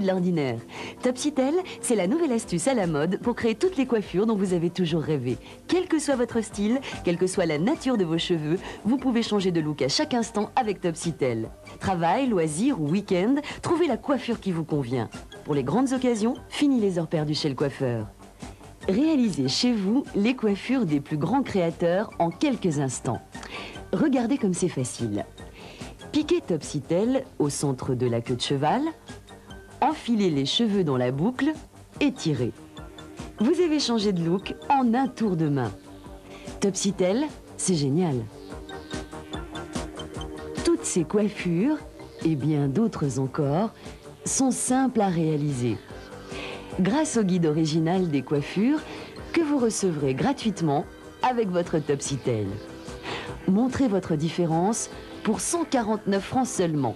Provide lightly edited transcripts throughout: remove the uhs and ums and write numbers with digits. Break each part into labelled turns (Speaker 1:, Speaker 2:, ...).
Speaker 1: de l'ordinaire. Topsitel, c'est la nouvelle astuce à la mode pour créer toutes les coiffures dont vous avez toujours rêvé. Quel que soit votre style, quelle que soit la nature de vos cheveux, vous pouvez changer de look à chaque instant avec Topsitel. Travail, loisirs ou week-end, trouvez la coiffure qui vous convient. Pour les grandes occasions, fini les heures perdues chez le coiffeur. Réalisez chez vous les coiffures des plus grands créateurs en quelques instants. Regardez comme c'est facile. Piquez Topsitel au centre de la queue de cheval, enfilez les cheveux dans la boucle et tirez. Vous avez changé de look en un tour de main. Topsitel, c'est génial. Toutes ces coiffures, et bien d'autres encore, sont simples à réaliser. Grâce au guide original des coiffures que vous recevrez gratuitement avec votre Topsitel. Montrez votre différence pour 149 francs seulement.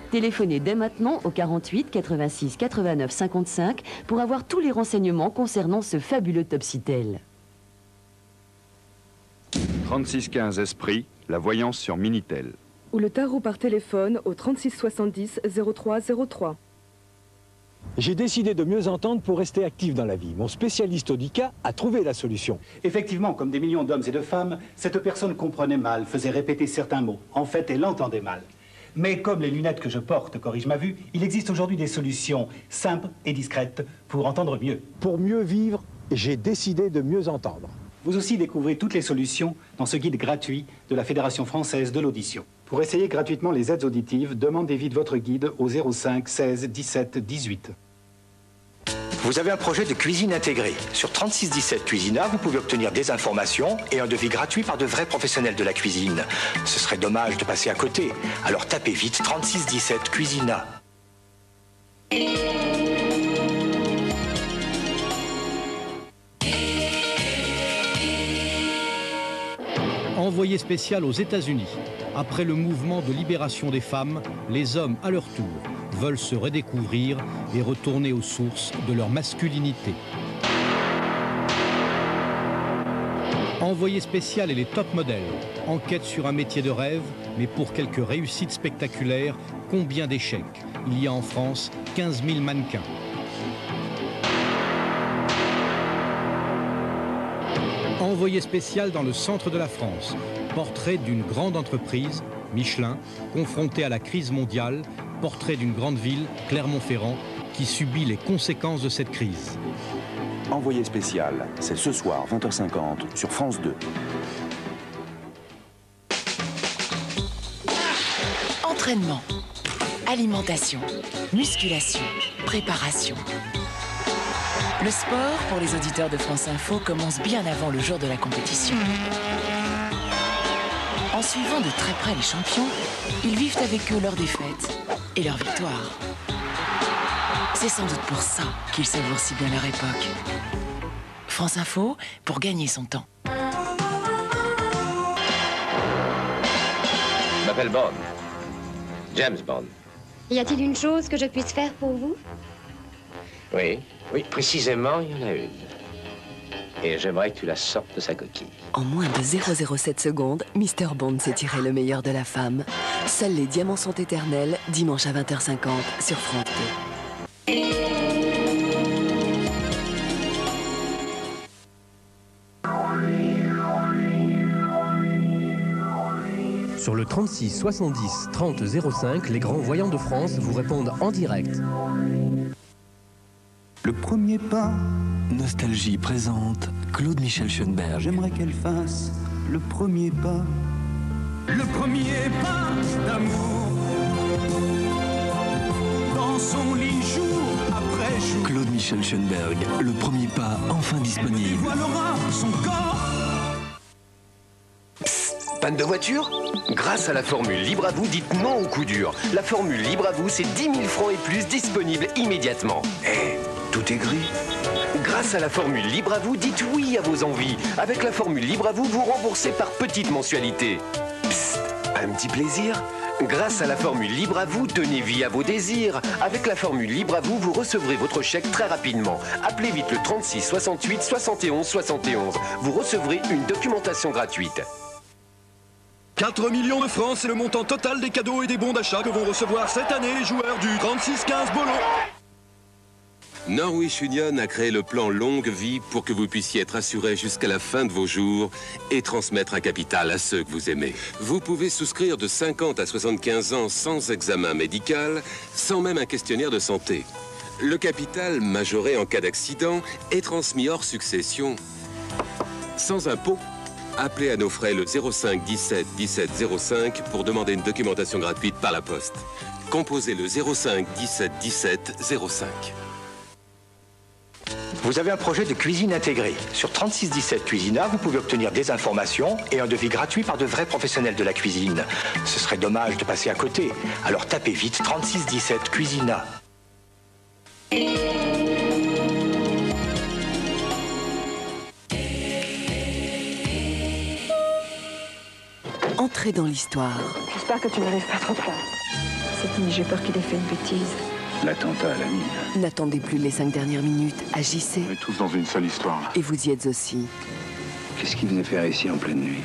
Speaker 1: Téléphonez dès maintenant au 48 86 89 55 pour avoir tous les renseignements concernant ce fabuleux Topsitel.
Speaker 2: 3615 Esprit, la voyance sur Minitel.
Speaker 3: Ou le tarot par téléphone au 36 70 03 03.
Speaker 4: J'ai décidé de mieux entendre pour rester actif dans la vie. Mon spécialiste Audica a trouvé la solution.
Speaker 5: Effectivement, comme des millions d'hommes et de femmes, cette personne comprenait mal, faisait répéter certains mots. En fait, elle entendait mal. Mais comme les lunettes que je porte corrigent ma vue, il existe aujourd'hui des solutions simples et discrètes pour entendre mieux.
Speaker 4: Pour mieux vivre, j'ai décidé de mieux entendre.
Speaker 5: Vous aussi découvrez toutes les solutions dans ce guide gratuit de la Fédération française de l'audition. Pour essayer gratuitement les aides auditives, demandez vite votre guide au 05 16 17 18.
Speaker 6: Vous avez un projet de cuisine intégrée. Sur 3617 Cuisina, vous pouvez obtenir des informations et un devis gratuit par de vrais professionnels de la cuisine. Ce serait dommage de passer à côté. Alors tapez vite 3617 Cuisina.
Speaker 7: Envoyé spécial aux États-Unis. Après le mouvement de libération des femmes, les hommes, à leur tour, veulent se redécouvrir et retourner aux sources de leur masculinité. Envoyé spécial et les top modèles. Enquête sur un métier de rêve, mais pour quelques réussites spectaculaires, combien d'échecs? Il y a en France 15 000 mannequins. Envoyé spécial dans le centre de la France. Portrait d'une grande entreprise, Michelin, confrontée à la crise mondiale. Portrait d'une grande ville, Clermont-Ferrand, qui subit les conséquences de cette crise.
Speaker 8: Envoyé spécial, c'est ce soir, 20h50, sur France 2.
Speaker 9: Entraînement, alimentation, musculation, préparation. Le sport, pour les auditeurs de France Info, commence bien avant le jour de la compétition. En suivant de très près les champions, ils vivent avec eux leurs défaites et leurs victoires. C'est sans doute pour ça qu'ils savourent si bien leur époque. France Info, pour gagner son temps.
Speaker 10: Je m'appelle Bond. James Bond.
Speaker 11: Y a-t-il une chose que je puisse faire pour vous?
Speaker 10: Oui, précisément, il y en a une. Et j'aimerais que tu la sortes de sa coquille.
Speaker 9: En moins de 0,07 secondes, Mr. Bond s'est tiré le meilleur de la femme. Seuls les diamants sont éternels, dimanche à 20h50 sur France 2.
Speaker 12: Sur le 36 70 30 05, les grands voyants de France vous répondent en direct.
Speaker 13: Le premier pas, Nostalgie présente Claude Michel Schoenberg. J'aimerais qu'elle fasse le premier pas. Le premier pas d'amour. Dans son lit jour après jour. Claude Michel Schoenberg, le premier pas enfin disponible. Elle dévoilera son corps.
Speaker 6: Panne de voiture? Grâce à la formule Libre à vous, dites non au coup dur. La formule Libre à vous, c'est 10 000 francs et plus disponible immédiatement. Tout est gris. Grâce à la formule Libre à vous, dites oui à vos envies. Avec la formule Libre à vous, vous remboursez par petites mensualités. Psst, un petit plaisir? Grâce à la formule Libre à vous, donnez vie à vos désirs. Avec la formule Libre à vous, vous recevrez votre chèque très rapidement. Appelez vite le 36 68 71 71. Vous recevrez une documentation gratuite.
Speaker 14: 4 millions de francs, c'est le montant total des cadeaux et des bons d'achat que vont recevoir cette année les joueurs du 36-15 Bolo.
Speaker 15: Norwich Union a créé le plan longue vie pour que vous puissiez être assuré jusqu'à la fin de vos jours et transmettre un capital à ceux que vous aimez. Vous pouvez souscrire de 50 à 75 ans sans examen médical, sans même un questionnaire de santé. Le capital, majoré en cas d'accident, est transmis hors succession, sans impôt. Appelez à nos frais le 05 17 17 05 pour demander une documentation gratuite par la poste. Composez le 05 17 17 05.
Speaker 16: Vous avez un projet de cuisine intégrée. Sur 3617 Cuisina, vous pouvez obtenir des informations et un devis gratuit par de vrais professionnels de la cuisine. Ce serait dommage de passer à côté. Alors tapez vite 3617 Cuisina.
Speaker 9: Entrez dans l'histoire.
Speaker 3: J'espère que tu n'arrives pas trop tard. Cette nuit, j'ai peur qu'il ait fait une bêtise.
Speaker 8: L'attentat à la mine.
Speaker 9: N'attendez plus les 5 dernières minutes, agissez.
Speaker 8: On est tous dans une seule histoire.
Speaker 9: Et vous y êtes aussi.
Speaker 8: Qu'est-ce qu'il venait faire ici en pleine nuit?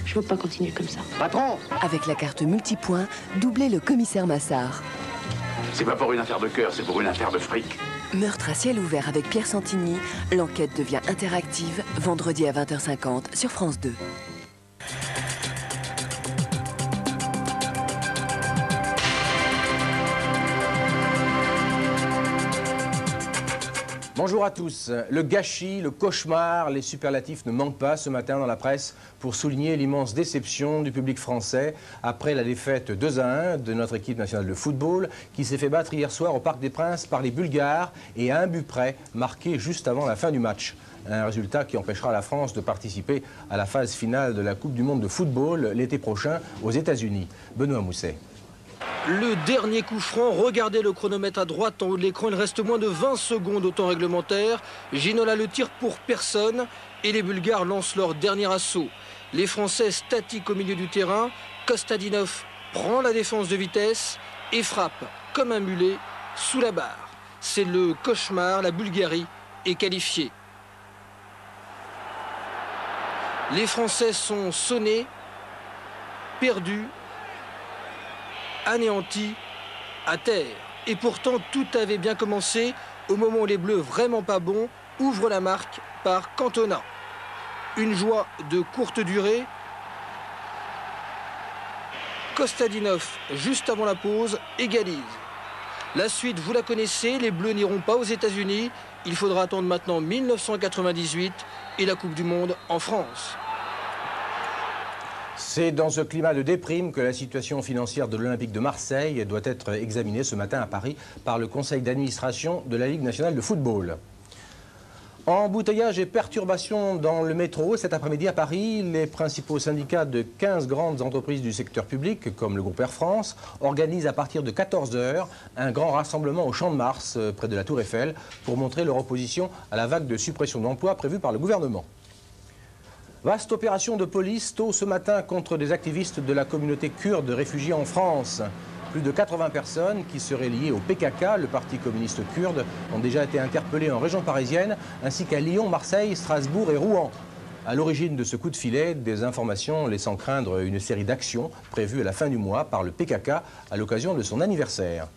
Speaker 11: Je veux pas continuer comme ça.
Speaker 16: Patron!
Speaker 9: Avec la carte multipoint, doublez le commissaire Massard.
Speaker 8: C'est pas pour une affaire de cœur, c'est pour une affaire de fric.
Speaker 9: Meurtre à ciel ouvert avec Pierre Santini. L'enquête devient interactive, vendredi à 20h50 sur France 2.
Speaker 17: Bonjour à tous. Le gâchis, le cauchemar, les superlatifs ne manquent pas ce matin dans la presse pour souligner l'immense déception du public français après la défaite 2-1 de notre équipe nationale de football qui s'est fait battre hier soir au Parc des Princes par les Bulgares et à un but près, marqué juste avant la fin du match. Un résultat qui empêchera la France de participer à la phase finale de la Coupe du Monde de football l'été prochain aux États-Unis. Benoît Mousset.
Speaker 18: Le dernier coup franc, regardez le chronomètre à droite en haut de l'écran, il reste moins de 20 secondes au temps réglementaire. Ginola le tire pour personne et les Bulgares lancent leur dernier assaut. Les Français statiques au milieu du terrain, Kostadinov prend la défense de vitesse et frappe comme un mulet sous la barre. C'est le cauchemar, la Bulgarie est qualifiée. Les Français sont sonnés, perdus, anéantis, à terre. Et pourtant, tout avait bien commencé au moment où les Bleus, vraiment pas bons, ouvrent la marque par Cantona. Une joie de courte durée. Kostadinov, juste avant la pause, égalise. La suite, vous la connaissez, les Bleus n'iront pas aux États-Unis. Il faudra attendre maintenant 1998 et la Coupe du Monde en France.
Speaker 17: C'est dans ce climat de déprime que la situation financière de l'Olympique de Marseille doit être examinée ce matin à Paris par le conseil d'administration de la Ligue nationale de football. Embouteillage et perturbations dans le métro. Cet après-midi à Paris, les principaux syndicats de 15 grandes entreprises du secteur public, comme le groupe Air France, organisent à partir de 14 h un grand rassemblement au Champ de Mars, près de la Tour Eiffel, pour montrer leur opposition à la vague de suppression d'emplois prévue par le gouvernement. Vaste opération de police tôt ce matin contre des activistes de la communauté kurde réfugiée en France. Plus de 80 personnes qui seraient liées au PKK, le parti communiste kurde, ont déjà été interpellées en région parisienne, ainsi qu'à Lyon, Marseille, Strasbourg et Rouen. À l'origine de ce coup de filet, des informations laissant craindre une série d'actions prévues à la fin du mois par le PKK à l'occasion de son anniversaire.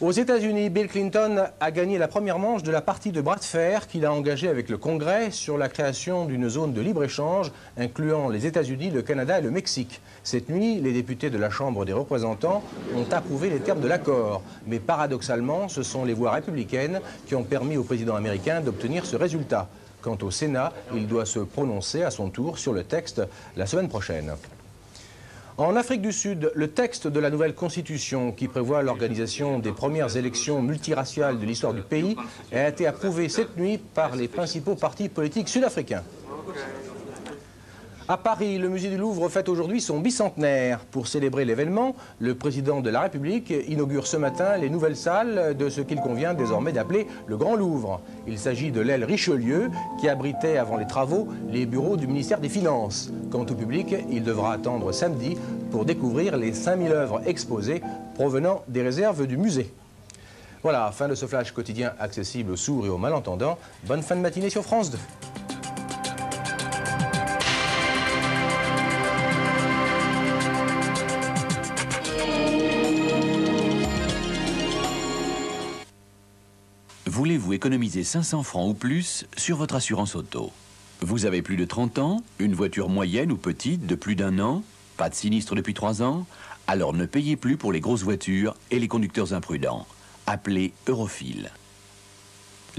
Speaker 17: Aux États-Unis, Bill Clinton a gagné la première manche de la partie de bras de fer qu'il a engagée avec le Congrès sur la création d'une zone de libre-échange incluant les États-Unis, le Canada et le Mexique. Cette nuit, les députés de la Chambre des représentants ont approuvé les termes de l'accord. Mais paradoxalement, ce sont les voix républicaines qui ont permis au président américain d'obtenir ce résultat. Quant au Sénat, il doit se prononcer à son tour sur le texte la semaine prochaine. En Afrique du Sud, le texte de la nouvelle constitution qui prévoit l'organisation des premières élections multiraciales de l'histoire du pays a été approuvé cette nuit par les principaux partis politiques sud-africains. À Paris, le musée du Louvre fête aujourd'hui son bicentenaire. Pour célébrer l'événement, le président de la République inaugure ce matin les nouvelles salles de ce qu'il convient désormais d'appeler le Grand Louvre. Il s'agit de l'aile Richelieu qui abritait avant les travaux les bureaux du ministère des Finances. Quant au public, il devra attendre samedi pour découvrir les 5000 œuvres exposées provenant des réserves du musée. Voilà, fin de ce flash quotidien accessible aux sourds et aux malentendants. Bonne fin de matinée sur France 2.
Speaker 19: Voulez-vous économiser 500 francs ou plus sur votre assurance auto? Vous avez plus de 30 ans, une voiture moyenne ou petite de plus d'1 an, pas de sinistre depuis 3 ans? Alors ne payez plus pour les grosses voitures et les conducteurs imprudents. Appelez Eurofil.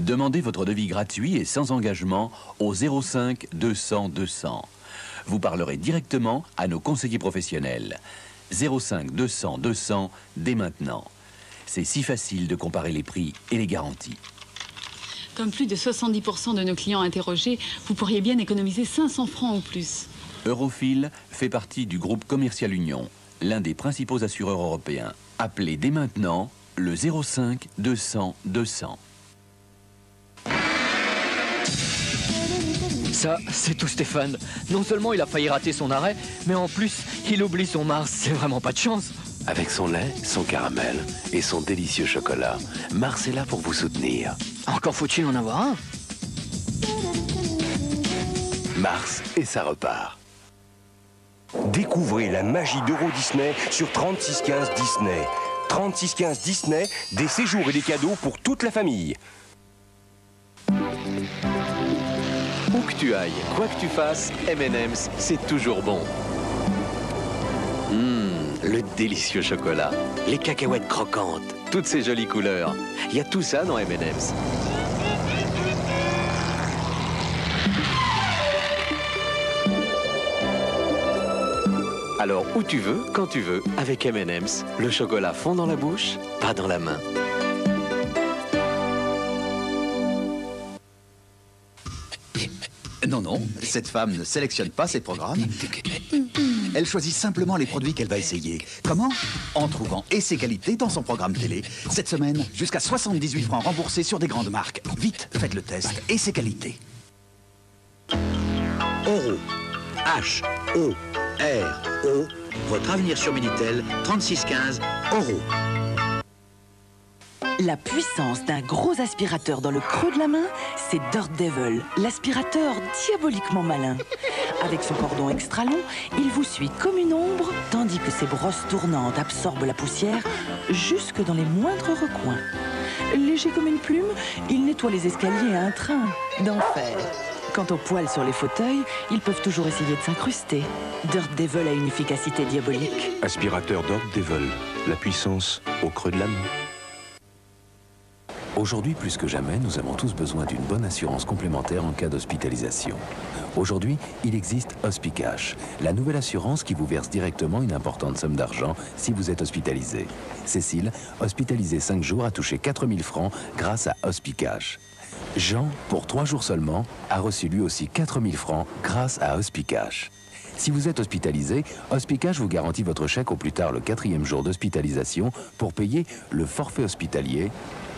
Speaker 19: Demandez votre devis gratuit et sans engagement au 05 200 200. Vous parlerez directement à nos conseillers professionnels. 05 200 200 dès maintenant. C'est si facile de comparer les prix et les garanties.
Speaker 20: Comme plus de 70% de nos clients interrogés, vous pourriez bien économiser 500 francs ou plus.
Speaker 19: Eurofil fait partie du groupe Commercial Union, l'un des principaux assureurs européens. Appelez dès maintenant le 05 200 200.
Speaker 21: Ça, c'est tout Stéphane. Non seulement il a failli rater son arrêt, mais en plus, il oublie son Mars. C'est vraiment pas de chance.
Speaker 6: Avec son lait, son caramel et son délicieux chocolat, Mars est là pour vous soutenir.
Speaker 21: Encore faut-il en avoir un.
Speaker 6: Mars et ça repart.
Speaker 22: Découvrez la magie d'Euro Disney sur 3615 Disney. 3615 Disney, des séjours et des cadeaux pour toute la famille.
Speaker 6: Où que tu ailles, quoi que tu fasses, M&M's, c'est toujours bon. Le délicieux chocolat, les cacahuètes croquantes, toutes ces jolies couleurs. Il y a tout ça dans M&M's. Alors où tu veux, quand tu veux, avec M&M's, le chocolat fond dans la bouche, pas dans la main.
Speaker 23: Non, non, cette femme ne sélectionne pas ses programmes. Elle choisit simplement les produits qu'elle va essayer. Comment? En trouvant et ses qualités dans son programme télé. Cette semaine, jusqu'à 78 francs remboursés sur des grandes marques. Vite, faites le test et ses qualités.
Speaker 24: Euro. H-O-R-O. Votre avenir sur Minitel, 3615 euros.
Speaker 9: La puissance d'un gros aspirateur dans le creux de la main, c'est Dirt Devil, l'aspirateur diaboliquement malin. Avec son cordon extra long, il vous suit comme une ombre, tandis que ses brosses tournantes absorbent la poussière jusque dans les moindres recoins. Léger comme une plume, il nettoie les escaliers à un train d'enfer. Quant aux poils sur les fauteuils, ils peuvent toujours essayer de s'incruster. Dirt Devil a une efficacité diabolique.
Speaker 22: Aspirateur Dirt Devil, la puissance au creux de la main.
Speaker 19: Aujourd'hui, plus que jamais, nous avons tous besoin d'une bonne assurance complémentaire en cas d'hospitalisation. Aujourd'hui, il existe Hospicash, la nouvelle assurance qui vous verse directement une importante somme d'argent si vous êtes hospitalisé. Cécile, hospitalisée 5 jours, a touché 4 000 francs grâce à Hospicash. Jean, pour 3 jours seulement, a reçu lui aussi 4 000 francs grâce à Hospicash. Si vous êtes hospitalisé, Hospicash vous garantit votre chèque au plus tard le 4e jour d'hospitalisation pour payer le forfait hospitalier,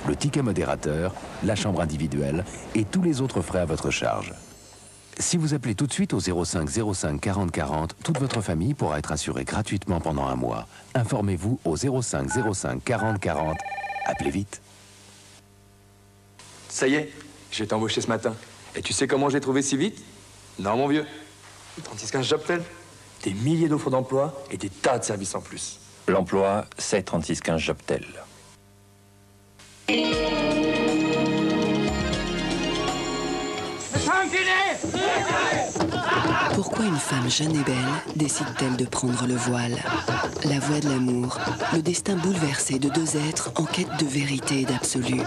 Speaker 19: le ticket modérateur, la chambre individuelle et tous les autres frais à votre charge. Si vous appelez tout de suite au 05 05 40 40, toute votre famille pourra être assurée gratuitement pendant un mois. Informez-vous au 05 05 40 40. Appelez vite.
Speaker 25: Ça y est, j'ai été embauché ce matin. Et tu sais comment j'ai trouvé si vite? Non, mon vieux. 3615 Jobtel. Des milliers d'offres d'emploi et des tas de services en plus.
Speaker 26: L'emploi, c'est 3615 Jobtel.
Speaker 27: Pourquoi une femme jeune et belle décide-t-elle de prendre le voile? La voie de l'amour, le destin bouleversé de deux êtres en quête de vérité et d'absolu.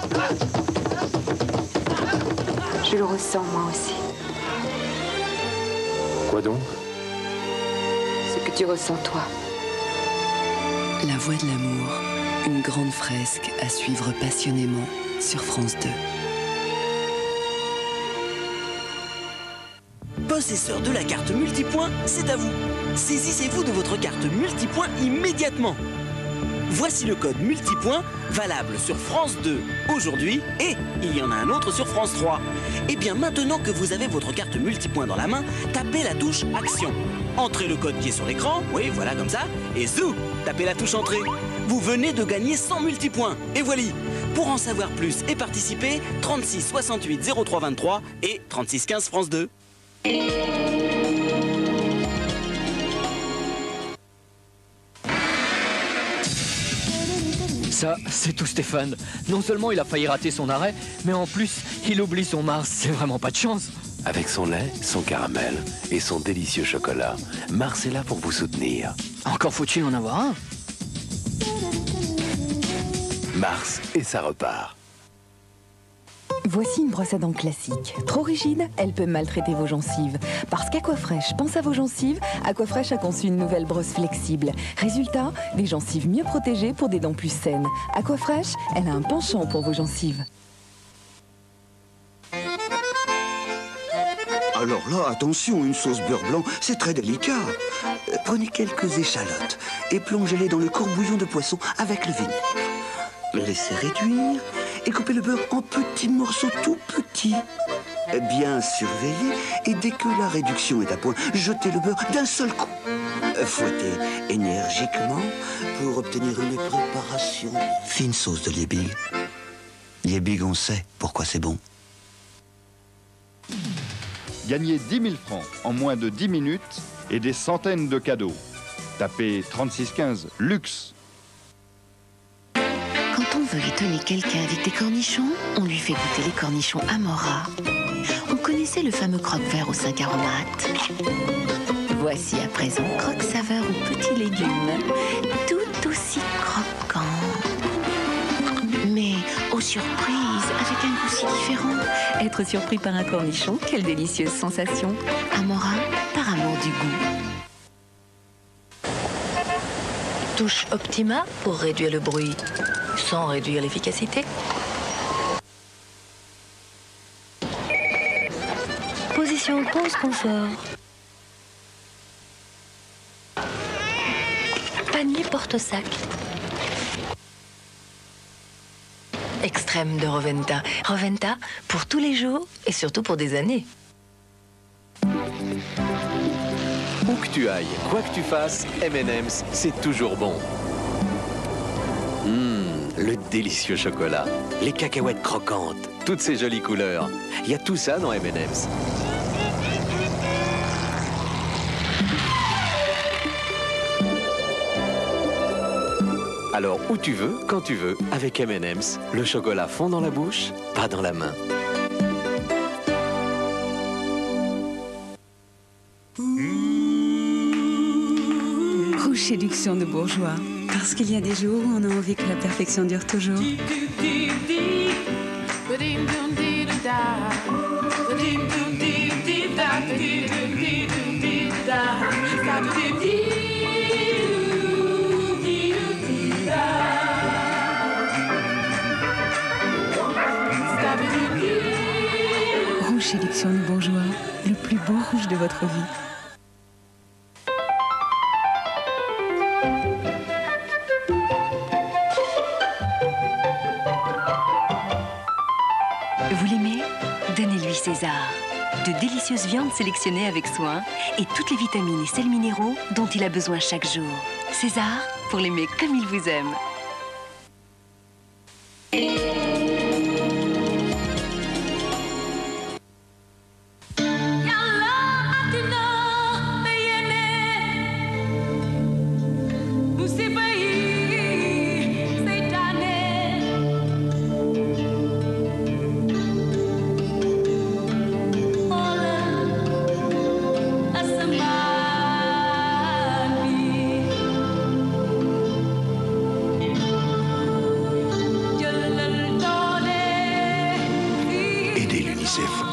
Speaker 11: Je le ressens moi aussi.
Speaker 25: Quoi donc?
Speaker 11: Ce que tu ressens toi.
Speaker 27: La voie de l'amour, une grande fresque à suivre passionnément sur France 2.
Speaker 28: Possesseur de la carte multipoint, c'est à vous. Saisissez-vous de votre carte multipoint immédiatement. Voici le code multipoint valable sur France 2 aujourd'hui et il y en a un autre sur France 3. Et bien maintenant que vous avez votre carte multipoint dans la main, tapez la touche Action. Entrez le code qui est sur l'écran, oui voilà comme ça, et zou, tapez la touche Entrée. Vous venez de gagner 100 multipoints et voilà. Pour en savoir plus et participer, 36 68 03 23 et 36 15 France 2.
Speaker 21: Ça, c'est tout Stéphane. Non seulement il a failli rater son arrêt, mais en plus, il oublie son Mars. C'est vraiment pas de chance.
Speaker 19: Avec son lait, son caramel et son délicieux chocolat, Mars est là pour vous soutenir.
Speaker 21: Encore faut-il en avoir un.
Speaker 19: Mars et ça repart.
Speaker 1: Voici une brosse à dents classique. Trop rigide, elle peut maltraiter vos gencives. Parce qu'Aquafresh pense à vos gencives, Aquafresh a conçu une nouvelle brosse flexible. Résultat, des gencives mieux protégées pour des dents plus saines. Aquafresh, elle a un penchant pour vos gencives.
Speaker 2: Alors là, attention, une sauce beurre blanc, c'est très délicat. Prenez quelques échalotes et plongez-les dans le courbouillon de poisson avec le vinaigre. Laissez réduire et coupez le beurre en petits morceaux tout petits. Bien surveillez et dès que la réduction est à point, jetez le beurre d'un seul coup. Fouettez énergiquement pour obtenir une préparation fine sauce de Liebig. Liebig, on sait pourquoi c'est bon.
Speaker 4: Gagnez 10 000 francs en moins de 10 minutes et des centaines de cadeaux. Tapez 3615 Luxe.
Speaker 5: Quand on veut étonner quelqu'un avec des cornichons, on lui fait goûter les cornichons Amora. On connaissait le fameux croque-vert aux 5 aromates. Voici à présent croque-saveur aux petits légumes, tout aussi croquant. Mais aux surprises, avec un goût si différent.
Speaker 1: Être surpris par un cornichon, quelle délicieuse sensation.
Speaker 5: Amora, par amour du goût.
Speaker 7: Touche Optima pour réduire le bruit, sans réduire l'efficacité. Position pause confort. Panier porte-sac. Extrême de Roventa. Roventa pour tous les jours et surtout pour des années.
Speaker 19: Où que tu ailles, quoi que tu fasses, M&M's, c'est toujours bon. Le délicieux chocolat, les cacahuètes croquantes, toutes ces jolies couleurs. Il y a tout ça dans M&M's. Alors où tu veux, quand tu veux, avec M&M's, le chocolat fond dans la bouche, pas dans la main.
Speaker 10: Rouge séduction de bourgeois. Parce qu'il y a des jours où on a envie que la perfection dure toujours. Rouge séduction de bourgeois, le plus beau rouge de votre vie.
Speaker 5: Vous l'aimez? Donnez-lui César. De délicieuses viandes sélectionnées avec soin et toutes les vitamines et sels minéraux dont il a besoin chaque jour. César, pour l'aimer comme il vous aime.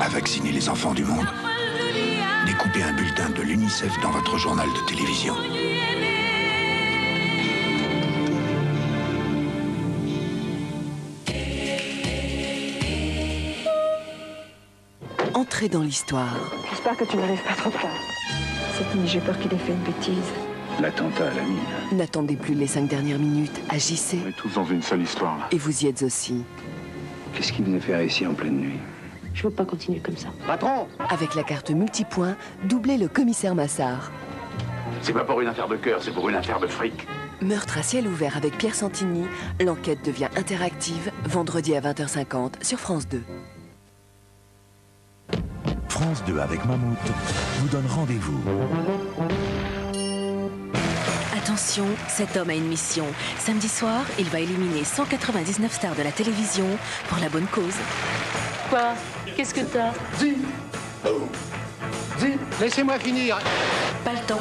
Speaker 23: À vacciner les enfants du monde. Découpez un bulletin de l'UNICEF dans votre journal de télévision.
Speaker 27: Entrez dans l'histoire.
Speaker 11: J'espère que tu n'arrives pas trop tard. Cette nuit, j'ai peur qu'il ait fait une bêtise.
Speaker 23: L'attentat à la mine.
Speaker 27: N'attendez plus les 5 dernières minutes. Agissez.
Speaker 23: On est tous dans une seule histoire, là.
Speaker 27: Et vous y êtes aussi.
Speaker 23: Qu'est-ce qui venait faire ici en pleine nuit?
Speaker 11: Je veux pas continuer comme ça.
Speaker 23: Patron!
Speaker 27: Avec la carte multipoint, doublez le commissaire Massard.
Speaker 23: C'est pas pour une affaire de cœur, c'est pour une affaire de fric.
Speaker 27: Meurtre à ciel ouvert avec Pierre Santini. L'enquête devient interactive, vendredi à 20h50 sur France 2.
Speaker 19: France 2 avec Mammouth vous donne rendez-vous.
Speaker 7: Attention.
Speaker 5: Attention, cet homme a une mission. Samedi soir, il va éliminer 199 stars de la télévision pour la bonne cause.
Speaker 7: Quoi? Qu'est-ce que t'as?
Speaker 3: Dis, laissez-moi finir.
Speaker 5: Pas le temps.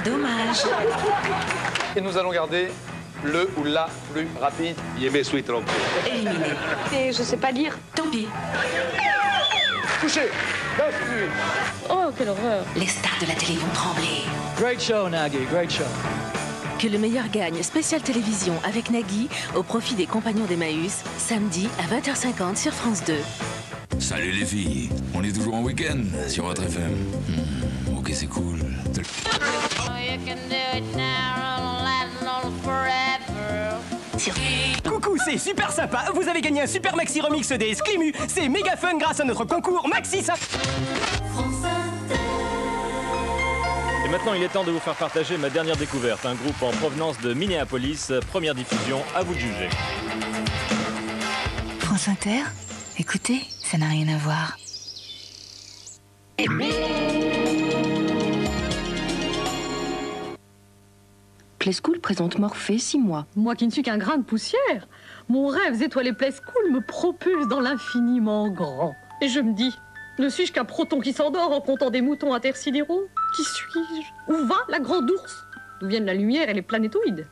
Speaker 5: Dommage.
Speaker 25: Et nous allons garder le ou la plus rapide.
Speaker 3: Je me suis trompé.
Speaker 5: Éliminé.
Speaker 11: Et je sais pas lire.
Speaker 5: Tant pis.
Speaker 25: Touché.
Speaker 11: Oh, quelle horreur.
Speaker 5: Les stars de la télé vont trembler.
Speaker 21: Great show, Nagui, great show.
Speaker 5: Que le meilleur gagne, spécial télévision avec Nagui au profit des compagnons d'Emmaüs, samedi à 20h50 sur France 2.
Speaker 8: Salut les filles, on est toujours en week-end sur votre FM. Ok, c'est cool.
Speaker 12: Coucou, c'est super sympa. Vous avez gagné un super maxi remix des Sclimu. C'est méga fun grâce à notre concours Maxi ça.
Speaker 13: Et maintenant, il est temps de vous faire partager ma dernière découverte. Un groupe en provenance de Minneapolis. Première diffusion, à vous de juger.
Speaker 5: France Inter, écoutez, ça n'a rien à voir.
Speaker 1: Play School présente Morphée 6 mois.
Speaker 11: Moi qui ne suis qu'un grain de poussière, mon rêve étoilé Play School me propulse dans l'infiniment grand. Et je me dis, ne suis-je qu'un proton qui s'endort en comptant des moutons intersidéraux? Qui suis-je? Où va la grande ours? D'où viennent la lumière et les planétoïdes?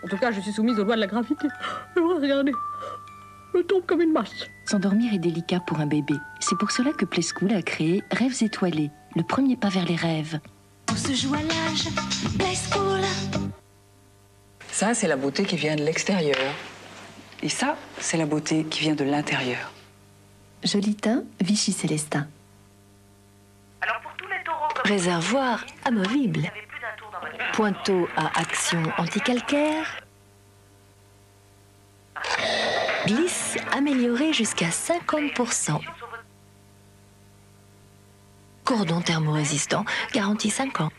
Speaker 11: En tout cas, je suis soumise aux lois de la gravité. Et regardez, je tombe comme une masse.
Speaker 1: S'endormir est délicat pour un bébé. C'est pour cela que Play School a créé Rêves étoilés, le premier pas vers les rêves.
Speaker 5: On se joue à l'âge, Play School.
Speaker 9: Ça, c'est la beauté qui vient de l'extérieur. Et ça, c'est la beauté qui vient de l'intérieur.
Speaker 1: Joli teint, Vichy Célestin.
Speaker 5: Réservoir amovible. Pointeau à action anticalcaire. Glisse amélioré jusqu'à 50%. Cordon thermorésistant, garantie 5 ans.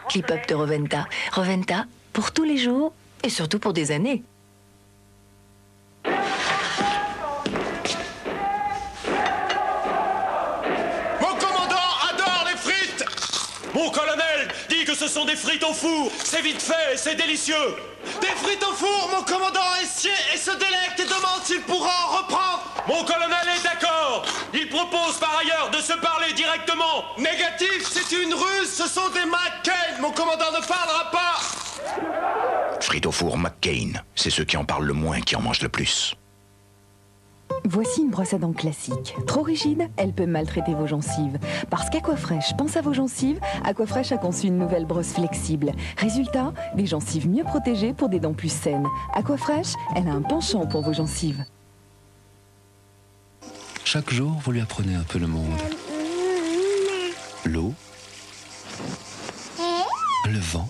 Speaker 5: Clip-up de Roventa. Roventa, pour tous les jours et surtout pour des années.
Speaker 14: Mon commandant adore les frites! Mon colonel dit que ce sont des frites au four. C'est vite fait, c'est délicieux. Des frites au four, mon commandant essier et se délecte et demande s'il pourra en reprendre. Mon colonel est d'accord. Il propose par ailleurs de se parler directement. Négatif, c'est une ruse, ce sont des McCain. Mon commandant ne parlera pas.
Speaker 23: Frites au four McCain, c'est ceux qui en parlent le moins qui en mangent le plus.
Speaker 1: Voici une brosse à dents classique. Trop rigide, elle peut maltraiter vos gencives. Parce qu'Aquafresh pense à vos gencives, Aquafresh a conçu une nouvelle brosse flexible. Résultat, des gencives mieux protégées pour des dents plus saines. Aquafresh, elle a un penchant pour vos gencives.
Speaker 19: Chaque jour, vous lui apprenez un peu le monde. L'eau, le vent,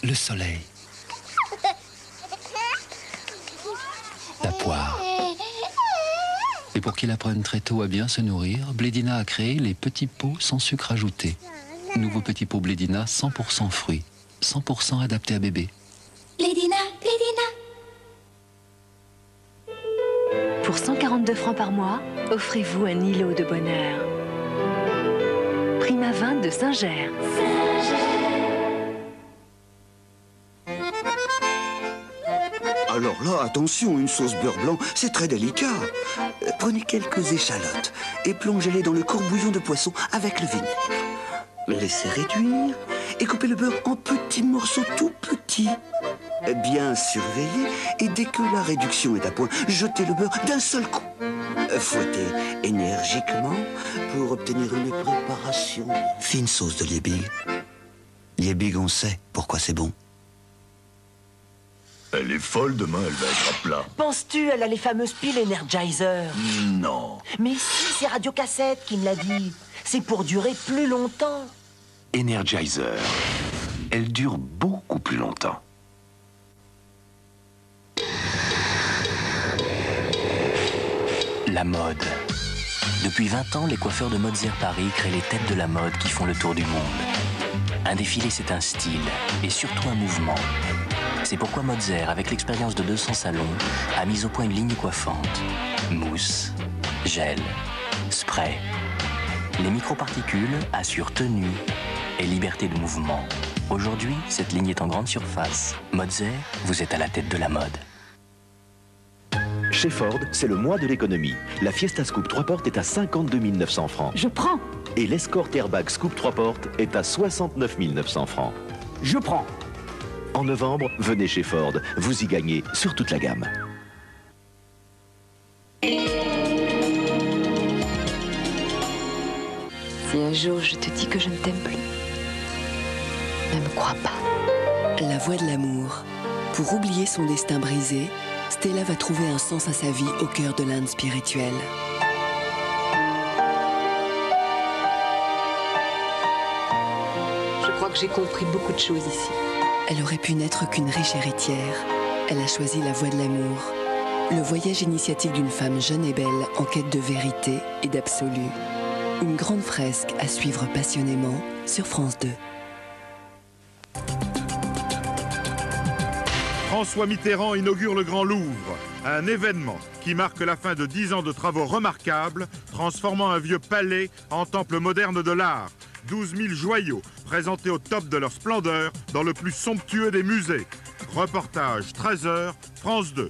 Speaker 19: le soleil, la poire. Et pour qu'il apprenne très tôt à bien se nourrir, Blédina a créé les petits pots sans sucre ajouté. Nouveau petit pot Blédina 100% fruits, 100% adapté à bébé.
Speaker 5: Blédina, Blédina. Pour 142 francs par mois, offrez-vous un îlot de bonheur. Prima 20 de Saint-Ger.
Speaker 2: Alors là, attention, une sauce beurre blanc, c'est très délicat. Prenez quelques échalotes et plongez-les dans le courbouillon de poisson avec le vinaigre. Laissez réduire et coupez le beurre en petits morceaux tout petits. Bien surveillez et dès que la réduction est à point, jetez le beurre d'un seul coup. Fouettez énergiquement pour obtenir une préparation. Fine sauce de Liebig. Liebig, on sait pourquoi c'est bon.
Speaker 15: Elle est folle, demain elle va être à plat.
Speaker 16: Penses-tu, elle a les fameuses piles Energizer?
Speaker 15: Non.
Speaker 16: Mais si, c'est Radio Cassette qui me l'a dit. C'est pour durer plus longtemps.
Speaker 23: Energizer. Elle dure beaucoup plus longtemps.
Speaker 28: La mode. Depuis 20 ans, les coiffeurs de Mozer Paris créent les têtes de la mode qui font le tour du monde. Un défilé, c'est un style et surtout un mouvement. C'est pourquoi Mozer, avec l'expérience de 200 salons, a mis au point une ligne coiffante. Mousse, gel,
Speaker 4: Spray. Les microparticules assurent tenue et liberté de mouvement. Aujourd'hui, cette ligne est en grande surface. Mozer, vous êtes à la tête de la mode.
Speaker 6: Chez Ford, c'est le mois de l'économie. La Fiesta Scoop 3 portes est à 52 900 francs.
Speaker 11: Je prends.
Speaker 6: Et l'Escort Airbag Scoop 3 portes est à 69 900 francs.
Speaker 12: Je prends.
Speaker 6: En novembre, venez chez Ford. Vous y gagnez sur toute la gamme.
Speaker 1: Si un jour je te dis que je ne t'aime plus, ne me crois pas.
Speaker 27: La voie de l'amour. Pour oublier son destin brisé, Stella va trouver un sens à sa vie au cœur de l'Inde spirituelle.
Speaker 1: Je crois que j'ai compris beaucoup de choses ici.
Speaker 27: Elle aurait pu n'être qu'une riche héritière. Elle a choisi la voie de l'amour. Le voyage initiatique d'une femme jeune et belle en quête de vérité et d'absolu. Une grande fresque à suivre passionnément sur France 2.
Speaker 17: François Mitterrand inaugure le Grand Louvre, un événement qui marque la fin de 10 ans de travaux remarquables, transformant un vieux palais en temple moderne de l'art. 12 000 joyaux présentés au top de leur splendeur dans le plus somptueux des musées. Reportage 13h, France 2.